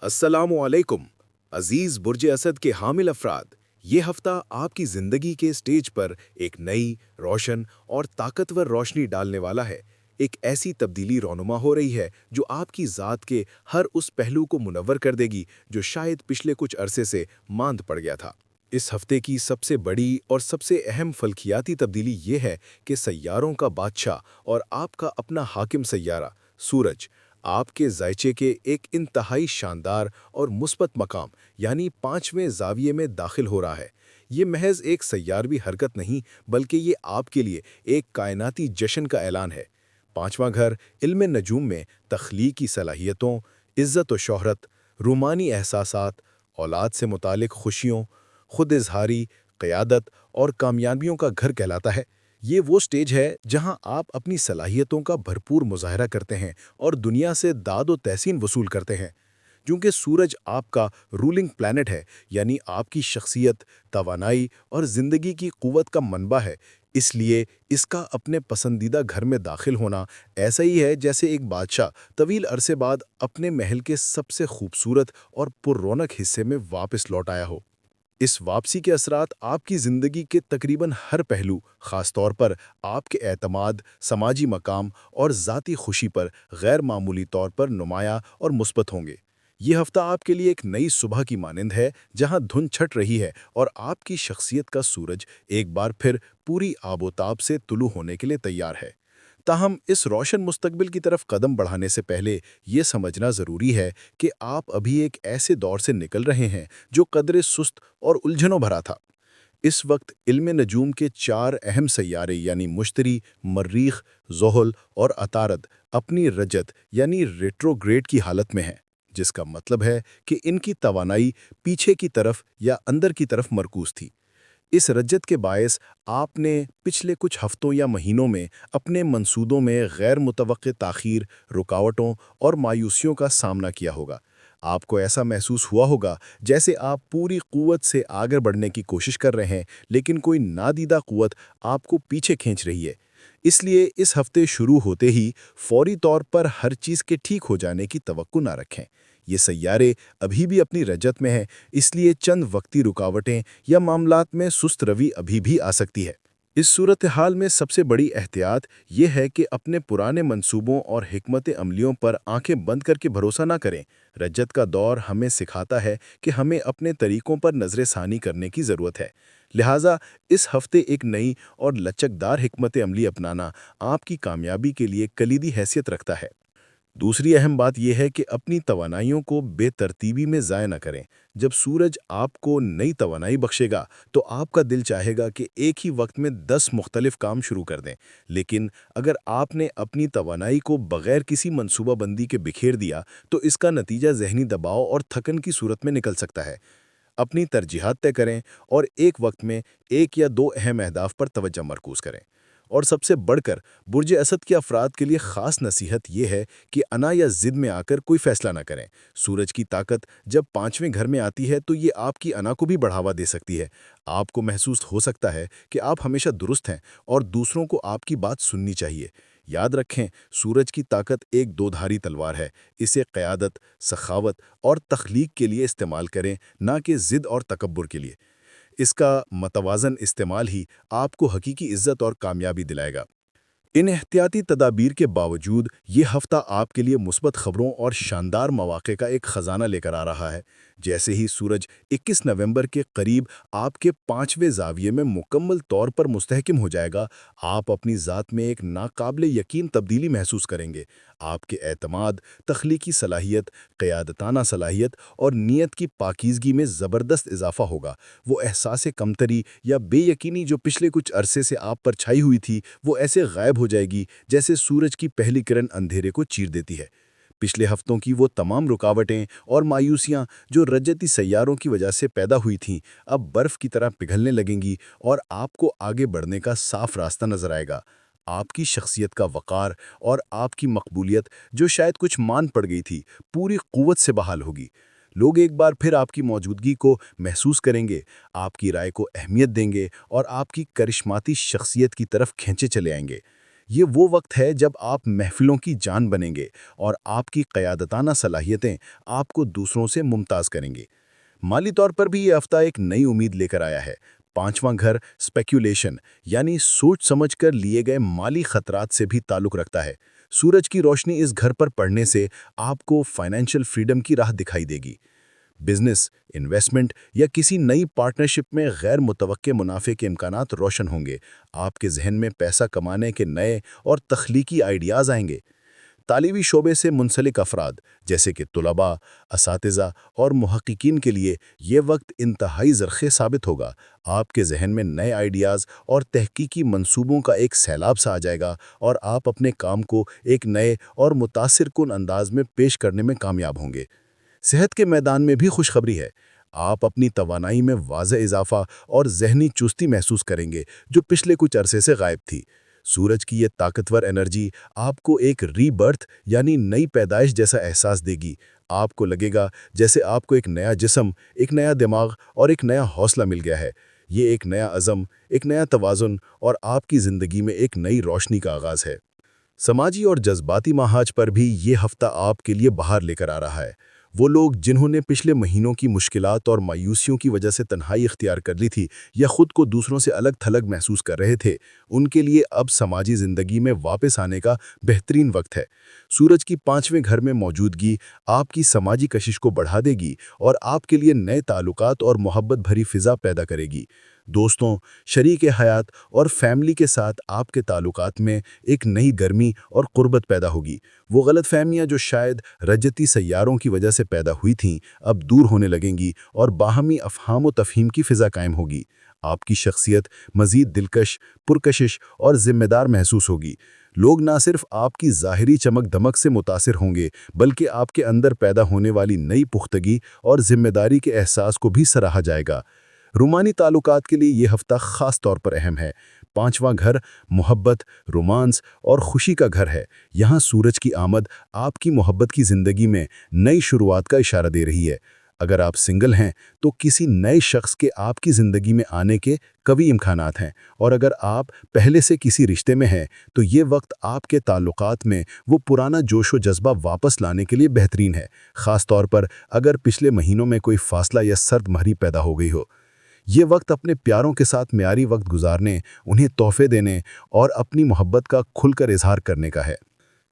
अस्सलामुअलैकुम अजीज बुर्ज असद के हामिल अफराद। ये हफ्ता आपकी जिंदगी के स्टेज पर एक नई, रोशन और ताकतवर रोशनी डालने वाला है। एक ऐसी तब्दीली रौनुमा हो रही है जो आपकी ज़ात के हर उस पहलू को मुनव्वर कर देगी जो शायद पिछले कुछ अरसे से मांद पड़ गया था। इस हफ्ते की सबसे बड़ी और सबसे अहम फल्कियाती तब्दीली ये है कि सैयारों का बादशाह और आपका अपना हाकिम सैयारा सूरज आपके जायचे के एक इंतहाई शानदार और मुस्बत मकाम यानी पांचवें जाविये में दाखिल हो रहा है। ये महज एक सय्यारवी हरकत नहीं, बल्कि ये आपके लिए एक कायनाती जश्न का ऐलान है। पांचवां घर इल्म नजूम में तख्लीकी सलाहियतों, इज़्ज़त व शोहरत, रूमानी एहसासात, औलाद से मुतालिक खुशियों, खुद इजहारी, क़यादत और कामयाबियों का घर कहलाता है। ये वो स्टेज है जहां आप अपनी सलाहियतों का भरपूर मुजाहरा करते हैं और दुनिया से दाद व तहसीन वसूल करते हैं। क्योंकि सूरज आपका रूलिंग प्लैनेट है, यानी आपकी शख्सियत, तवानाई और ज़िंदगी की क़ुव्वत का मनबा है, इसलिए इसका अपने पसंदीदा घर में दाखिल होना ऐसा ही है जैसे एक बादशाह तवील अरसे बाद अपने महल के सबसे खूबसूरत और पुररौनक हिस्से में वापस लौट आया हो। इस वापसी के असरात आपकी ज़िंदगी के तकरीबन हर पहलू, ख़ास तौर पर आपके एतमाद, समाजी मकाम और ज़ाती खुशी पर गैर मामूली तौर पर नुमाया और मुस्बत होंगे। ये हफ्ता आपके लिए एक नई सुबह की मानिंद है जहां धुंध छट रही है और आपकी शख्सियत का सूरज एक बार फिर पूरी आबोताब से तुलू होने के लिए तैयार है। ताहम इस रोशन मुस्तकबिल की तरफ कदम बढ़ाने से पहले ये समझना ज़रूरी है कि आप अभी एक ऐसे दौर से निकल रहे हैं जो कदरे सुस्त और उलझनों भरा था। इस वक्त इल्म नजूम के चार अहम सैयारे यानी मुश्तरी, मर्रीख, ज़ोहल और अतारद अपनी रजत यानी रेट्रोग्रेड की हालत में हैं, जिसका मतलब है कि इनकी तवानाई पीछे की तरफ या अंदर की तरफ मरकूज थी। इस रज्जत के बायस आपने पिछले कुछ हफ्तों या महीनों में अपने मंसूबों में गैर मुतवक्के ताख़ीर, रुकावटों और मायूसियों का सामना किया होगा। आपको ऐसा महसूस हुआ होगा जैसे आप पूरी क़ुव्वत से आगे बढ़ने की कोशिश कर रहे हैं, लेकिन कोई नादीदा क़ुव्वत आपको पीछे खींच रही है। इसलिए इस हफ्ते शुरू होते ही फौरी तौर पर हर चीज़ के ठीक हो जाने की तवक्को ना रखें। ये सैयारे अभी भी अपनी रजत में हैं, इसलिए चंद वक्ती रुकावटें या मामलात में सुस्त रवि अभी भी आ सकती है। इस सूरत हाल में सबसे बड़ी एहतियात ये है कि अपने पुराने मंसूबों और हिकमत अमलियों पर आंखें बंद करके भरोसा ना करें। रजत का दौर हमें सिखाता है कि हमें अपने तरीकों पर नजर षानी करने की ज़रूरत है। लिहाजा इस हफ्ते एक नई और लचकदार हिकमत अमली अपनाना आपकी कामयाबी के लिए कलीदी हैसियत रखता है। दूसरी अहम बात यह है कि अपनी तवानाइयों को बेतरतीबी में ज़ाय न करें। जब सूरज आपको नई तवानाई बख्शेगा तो आपका दिल चाहेगा कि एक ही वक्त में 10 मुख्तलिफ काम शुरू कर दें। लेकिन अगर आपने अपनी तवानाई को बग़ैर किसी मनसूबाबंदी के बिखेर दिया तो इसका नतीजा ज़हनी दबाव और थकन की सूरत में निकल सकता है। अपनी तरजीहात तय करें और एक वक्त में एक या दो अहम अहदाफ पर तवज्जो मरकूज़ करें। और सबसे बढ़कर बुर्ज असद के अफराद के लिए ख़ास नसीहत ये है कि अना या ज़िद में आकर कोई फ़ैसला ना करें। सूरज की ताकत जब पाँचवें घर में आती है तो ये आपकी अना को भी बढ़ावा दे सकती है। आपको महसूस हो सकता है कि आप हमेशा दुरुस्त हैं और दूसरों को आपकी बात सुननी चाहिए। याद रखें, सूरज की ताकत एक दोधारी तलवार है। इसे क़यादत, सखावत और तख्लीक के लिए इस्तेमाल करें, ना कि ज़िद और तकब्बुर के लिए। इसका मतवाज़न इस्तेमाल ही आपको हकीकी इज़्ज़त और कामयाबी दिलाएगा। इन एहतियाती तदाबीर के बावजूद ये हफ्ता आपके लिए मुस्बत खबरों और शानदार मौक़े का एक ख़जाना लेकर आ रहा है। जैसे ही सूरज 21 नवंबर के करीब आपके पाँचवें ज़ाविये में मुकम्मल तौर पर मुस्तहकम हो जाएगा, आप अपनी ज़ात में एक नाकाबिले यकीन तब्दीली महसूस करेंगे। आपके एतमाद, तख्लीकी सलाहियत, क़यादताना सलाहियत और नीयत की पाकीज़गी में ज़बरदस्त इजाफ़ा होगा। वो एहसास कमतरी या बेयकीनी जो पिछले कुछ अरसे से आप पर छाई हुई थी, वो ऐसे गायब हो जाएगी जैसे सूरज की पहली किरण अंधेरे को चीर देती है। पिछले हफ्तों की वो तमाम रुकावटें और मायूसियां जो रजती सैयारों की वजह से पैदा हुई थीं, अब बर्फ़ की तरह पिघलने लगेंगी और आपको आगे बढ़ने का साफ रास्ता नजर आएगा। आपकी शख्सियत का वक़ार और आपकी मकबूलियत जो शायद कुछ मान पड़ गई थी, पूरी क़ुव्वत से बहाल होगी। लोग एक बार फिर आपकी मौजूदगी को महसूस करेंगे, आपकी राय को अहमियत देंगे और आपकी करिश्माती शख्सियत की तरफ खींचे चले आएंगे। یہ وہ وقت ہے جب آپ محفلوں کی جان بنیں گے اور آپ کی قیادتانہ صلاحیتیں آپ کو دوسروں سے ممتاز کریں گے۔ مالی طور پر بھی یہ ہفتہ ایک نئی امید لے کر آیا ہے۔ پانچواں گھر اسپیکولیشن یعنی سوچ سمجھ کر لیے گئے مالی خطرات سے بھی تعلق رکھتا ہے۔ سورج کی روشنی اس گھر پر پڑنے سے آپ کو فائنینشیل فریڈم کی راہ دکھائی دے گی۔ بزنس، انویسٹمنٹ یا کسی نئی پارٹنرشپ میں غیر متوقع منافع کے امکانات روشن ہوں گے۔ آپ کے ذہن میں پیسہ کمانے کے نئے اور تخلیقی آئیڈیاز آئیں گے۔ تعلیمی شعبے سے منسلک افراد جیسے کہ طلباء، اساتذہ اور محققین کے لیے یہ وقت انتہائی زرخیز ثابت ہوگا۔ آپ کے ذہن میں نئے آئیڈیاز اور تحقیقی منصوبوں کا ایک سیلاب سا آ جائے گا اور آپ اپنے کام کو ایک نئے اور متاثر کن انداز میں پیش کرنے میں کامیاب ہوں گے۔ صحت کے میدان میں بھی خوشخبری ہے۔ آپ اپنی توانائی میں واضح اضافہ اور ذہنی چستی محسوس کریں گے جو پچھلے کچھ عرصے سے غائب تھی۔ سورج کی یہ طاقتور انرجی آپ کو ایک ری برتھ یعنی نئی پیدائش جیسا احساس دے گی۔ آپ کو لگے گا جیسے آپ کو ایک نیا جسم، ایک نیا دماغ اور ایک نیا حوصلہ مل گیا ہے۔ یہ ایک نیا عزم، ایک نیا توازن اور آپ کی زندگی میں ایک نئی روشنی کا آغاز ہے۔ سماجی اور جذباتی مہاج پر بھی یہ ہفتہ آپ کے لیے بہار لے کر آ رہا ہے۔ وہ لوگ جنہوں نے پچھلے مہینوں کی مشکلات اور مایوسیوں کی وجہ سے تنہائی اختیار کر لی تھی یا خود کو دوسروں سے الگ تھلگ محسوس کر رہے تھے، ان کے لیے اب سماجی زندگی میں واپس آنے کا بہترین وقت ہے۔ سورج کی پانچویں گھر میں موجودگی آپ کی سماجی کشش کو بڑھا دے گی اور آپ کے لیے نئے تعلقات اور محبت بھری فضا پیدا کرے گی۔ دوستوں، شریک حیات اور فیملی کے ساتھ آپ کے تعلقات میں ایک نئی گرمی اور قربت پیدا ہوگی۔ وہ غلط فہمیاں جو شاید رجتی سیاروں کی وجہ سے پیدا ہوئی تھیں اب دور ہونے لگیں گی اور باہمی افہام و تفہیم کی فضا قائم ہوگی۔ آپ کی شخصیت مزید دلکش، پرکشش اور ذمہ دار محسوس ہوگی۔ لوگ نہ صرف آپ کی ظاہری چمک دمک سے متاثر ہوں گے بلکہ آپ کے اندر پیدا ہونے والی نئی پختگی اور ذمہ داری کے احساس کو بھی سراہا جائے گا۔ رومانی تعلقات کے لیے یہ ہفتہ خاص طور پر اہم ہے۔ پانچواں گھر محبت، رومانس اور خوشی کا گھر ہے۔ یہاں سورج کی آمد آپ کی محبت کی زندگی میں نئی شروعات کا اشارہ دے رہی ہے۔ اگر آپ سنگل ہیں تو کسی نئے شخص کے آپ کی زندگی میں آنے کے قوی امکانات ہیں، اور اگر آپ پہلے سے کسی رشتے میں ہیں تو یہ وقت آپ کے تعلقات میں وہ پرانا جوش و جذبہ واپس لانے کے لیے بہترین ہے، خاص طور پر اگر پچھلے مہینوں میں کوئی فاصلہ یا سرد مہری پیدا ہو گئی ہو۔ یہ وقت اپنے پیاروں کے ساتھ معیاری وقت گزارنے، انہیں تحفے دینے اور اپنی محبت کا کھل کر اظہار کرنے کا ہے۔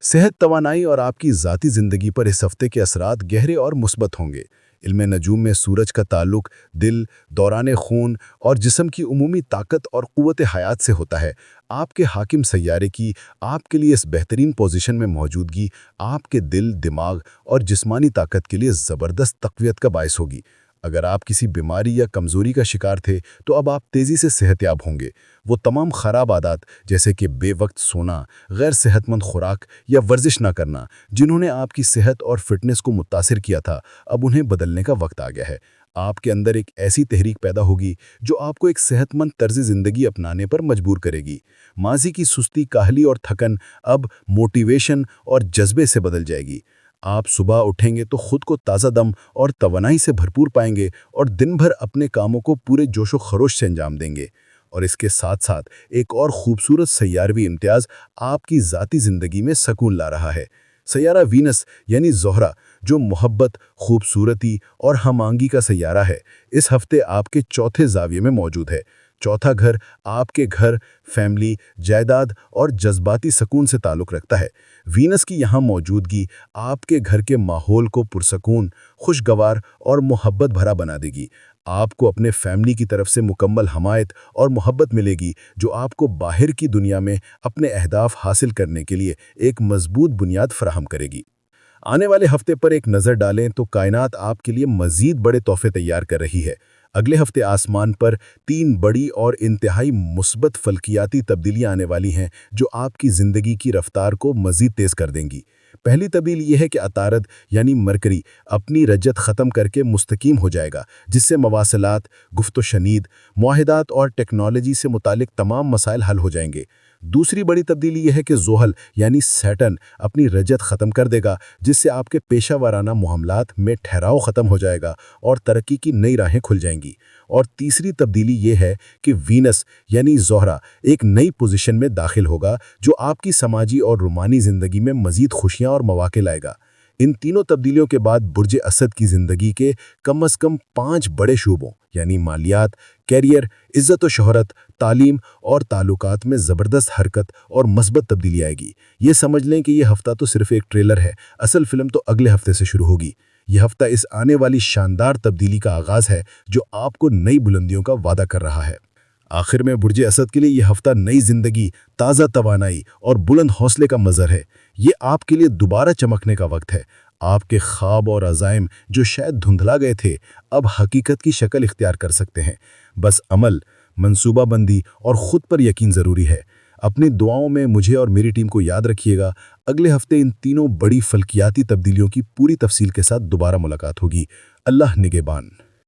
صحت، توانائی اور آپ کی ذاتی زندگی پر اس ہفتے کے اثرات گہرے اور مثبت ہوں گے۔ علم نجوم میں سورج کا تعلق دل، دوران خون اور جسم کی عمومی طاقت اور قوت حیات سے ہوتا ہے۔ آپ کے حاکم سیارے کی آپ کے لیے اس بہترین پوزیشن میں موجودگی آپ کے دل، دماغ اور جسمانی طاقت کے لیے زبردست تقویت کا باعث ہوگی۔ اگر آپ کسی بیماری یا کمزوری کا شکار تھے تو اب آپ تیزی سے صحت یاب ہوں گے۔ وہ تمام خراب عادات جیسے کہ بے وقت سونا، غیر صحت مند خوراک یا ورزش نہ کرنا، جنہوں نے آپ کی صحت اور فٹنس کو متاثر کیا تھا، اب انہیں بدلنے کا وقت آ گیا ہے۔ آپ کے اندر ایک ایسی تحریک پیدا ہوگی جو آپ کو ایک صحت مند طرز زندگی اپنانے پر مجبور کرے گی۔ ماضی کی سستی، کاہلی اور تھکن اب موٹیویشن اور جذبے سے بدل جائے گی۔ آپ صبح اٹھیں گے تو خود کو تازہ دم اور توانائی سے بھرپور پائیں گے اور دن بھر اپنے کاموں کو پورے جوش و خروش سے انجام دیں گے۔ اور اس کے ساتھ ساتھ ایک اور خوبصورت سیاروی امتیاز آپ کی ذاتی زندگی میں سکون لا رہا ہے۔ سیارہ وینس یعنی زہرہ، جو محبت، خوبصورتی اور ہم آہنگی کا سیارہ ہے، اس ہفتے آپ کے چوتھے زاویے میں موجود ہے۔ چوتھا گھر آپ کے گھر، فیملی، جائیداد اور جذباتی سکون سے تعلق رکھتا ہے۔ وینس کی یہاں موجودگی آپ کے گھر کے ماحول کو پرسکون، خوشگوار اور محبت بھرا بنا دے گی۔ آپ کو اپنے فیملی کی طرف سے مکمل حمایت اور محبت ملے گی جو آپ کو باہر کی دنیا میں اپنے اہداف حاصل کرنے کے لیے ایک مضبوط بنیاد فراہم کرے گی۔ آنے والے ہفتے پر ایک نظر ڈالیں تو کائنات آپ کے لیے مزید بڑے تحفے تیار کر رہی ہے۔ اگلے ہفتے آسمان پر 3 بڑی اور انتہائی مثبت فلکیاتی تبدیلیاں آنے والی ہیں جو آپ کی زندگی کی رفتار کو مزید تیز کر دیں گی۔ پہلی تبدیلی یہ ہے کہ عطارد یعنی مرکری اپنی رجت ختم کر کے مستقیم ہو جائے گا، جس سے مواصلات، گفت و شنید، معاہدات اور ٹیکنالوجی سے متعلق تمام مسائل حل ہو جائیں گے۔ दूसरी बड़ी तब्दीली यह है कि ज़ोहल यानी सैटर्न अपनी रजत ख़त्म कर देगा, जिससे आपके पेशा वाराना मामलात में ठहराव ख़त्म हो जाएगा और तरक्की की नई राहें खुल जाएंगी। और तीसरी तब्दीली ये है कि वीनस यानी ज़ोहरा एक नई पोजीशन में दाखिल होगा, जो आपकी समाजी और रूमानी ज़िंदगी में मज़ीद खुशियाँ और मौक़े लाएगा। इन तीनों तब्दीलियों के बाद बुर्ज असद की ज़िंदगी के कम से कम 5 बड़े शोबों यानी मालियात, कैरियर, इज़्ज़त व शोहरत, तालीम और ताल्लुकात में ज़बरदस्त हरकत और मस्बत तब्दीली आएगी। ये समझ लें कि यह हफ़्ता तो सिर्फ एक ट्रेलर है, असल फ़िल्म तो अगले हफ़्ते से शुरू होगी। यह हफ़्ता इस आने वाली शानदार तब्दीली का आगाज़ है, जो आपको नई बुलंदियों का वादा कर रहा है। आखिर में बुर्ज असद के लिए यह हफ़्ता नई ज़िंदगी, ताज़ा तवानाई और बुलंद हौसले का मज़हर है। ये आपके लिए दोबारा चमकने का वक्त है। आपके ख्वाब और अज़ाइम जो शायद धुंधला गए थे, अब हकीकत की शक्ल इख्तियार कर सकते हैं। बस अमल, मंसूबाबंदी और ख़ुद पर यकीन ज़रूरी है। अपनी दुआओं में मुझे और मेरी टीम को याद रखिएगा। अगले हफ्ते इन तीनों बड़ी फल्कियाती तब्दीलियों की पूरी तफसील के साथ दोबारा मुलाकात होगी। अल्लाह निगहबान।